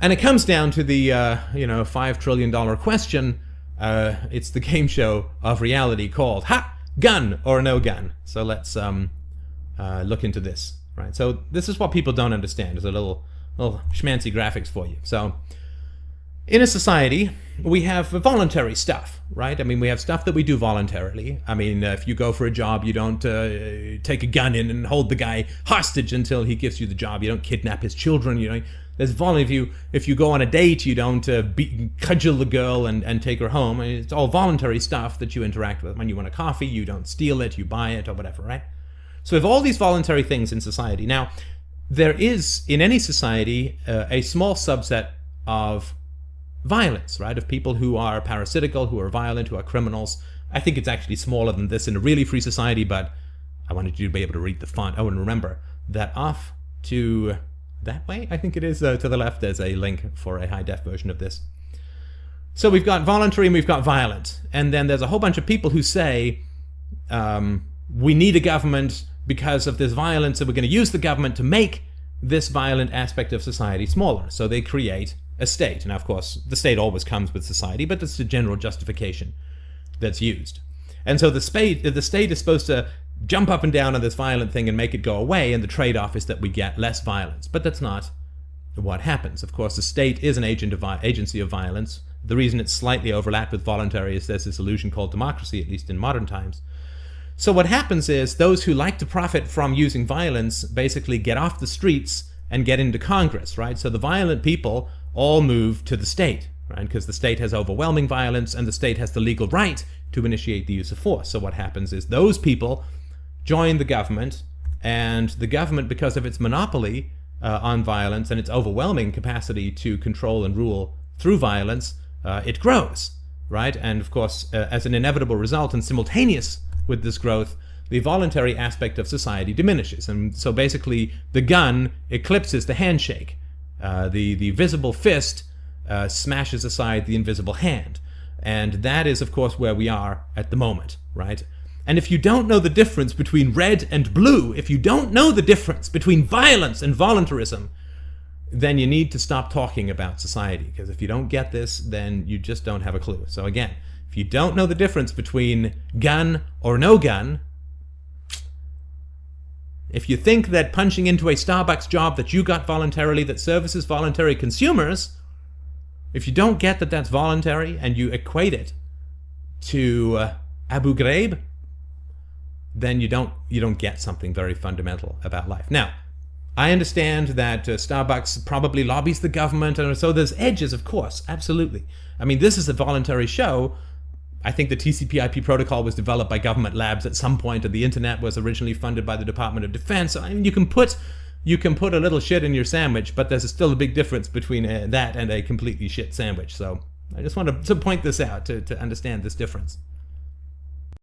And it comes down to the $5 trillion question. It's the game show of reality called Gun or No Gun. So let's look into this. Right. So this is what people don't understand. There's a little schmancy graphics for you. So in a society, we have voluntary stuff, right? I mean, we have stuff that we do voluntarily. I mean, if you go for a job, you don't take a gun in and hold the guy hostage until he gives you the job. You don't kidnap his children. There's if you go on a date, you don't cudgel the girl and take her home. I mean, it's all voluntary stuff that you interact with. When you want a coffee, you don't steal it, you buy it or whatever, right? So we have all these voluntary things in society. Now, there is, in any society, a small subset of violence, right? Of people who are parasitical, who are violent, who are criminals. I think it's actually smaller than this in a really free society, but I wanted you to be able to read the font. Oh, and remember that off to that way, I think it is, to the left, there's a link for a high-def version of this. So we've got voluntary and we've got violent. And then there's a whole bunch of people who say, we need a government because of this violence, and we're going to use the government to make this violent aspect of society smaller. So they create a state. Now, of course, the state always comes with society, but it's the general justification that's used. And so the state is supposed to jump up and down on this violent thing and make it go away, and the trade-off is that we get less violence. But that's not what happens. Of course, the state is an agency of violence. The reason it's slightly overlapped with voluntary is there's this illusion called democracy, at least in modern times. So what happens is those who like to profit from using violence basically get off the streets and get into Congress, right? So the violent people all move to the state, right? Because the state has overwhelming violence and the state has the legal right to initiate the use of force. So what happens is those people join the government, and the government, because of its monopoly on violence and its overwhelming capacity to control and rule through violence, it grows, right? And of course, as an inevitable result and simultaneous with this growth, the voluntary aspect of society diminishes. And so basically, the gun eclipses the handshake. The visible fist smashes aside the invisible hand. And that is, of course, where we are at the moment, right? And if you don't know the difference between red and blue, if you don't know the difference between violence and voluntarism, then you need to stop talking about society. Because if you don't get this, then you just don't have a clue. So again, if you don't know the difference between gun or no gun, if you think that punching into a Starbucks job that you got voluntarily that services voluntary consumers, if you don't get that that's voluntary and you equate it to Abu Ghraib, then you don't get something very fundamental about life. Now, I understand that Starbucks probably lobbies the government, and so there's edges, of course, absolutely. I mean, this is a voluntary show. I think the TCP/IP protocol was developed by government labs at some point, and the internet was originally funded by the Department of Defense. I mean, you can put a little shit in your sandwich, but there's still a big difference between that and a completely shit sandwich. So I just wanted to point this out to understand this difference.